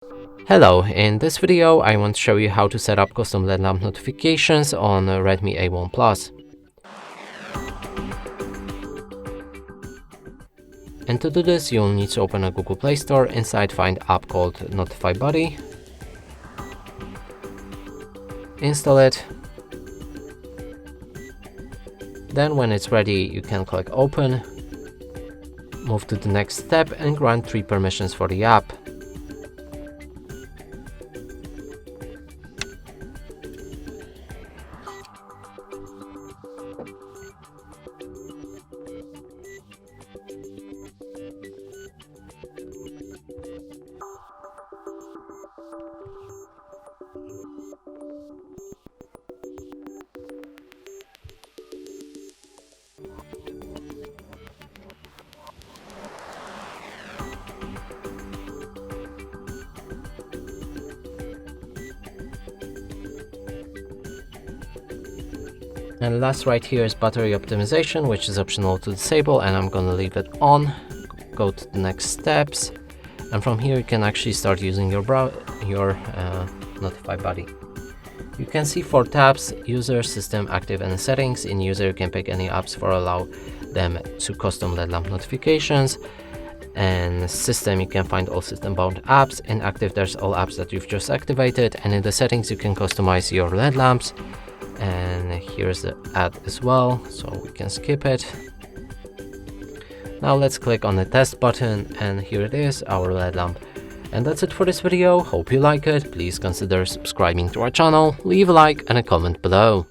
Hello, in this video I want to show you how to set up custom LED lamp notifications on Redmi A1 Plus. And to do this you'll need to open a Google Play Store. Inside find app called Notify Buddy. Install it. Then when it's ready you can click open, move to the next step and grant 3 permissions for the app. And last right here is battery optimization, which is optional to disable, and I'm gonna leave it on. Go to the next steps, and from here you can actually start using your Notify Buddy. You can see 4 tabs: user, system, active, and settings. In user you can pick any apps for allow them to custom LED lamp notifications. And system, you can find all system bound apps. In active there's all apps that you've just activated, and in the settings you can customize your LED lamps. And here's the ad as well, so we can skip it. Now let's click on the test button, and here it is, our LED lamp. And that's it for this video. Hope you like it. Please consider subscribing to our channel, leave a like and a comment below.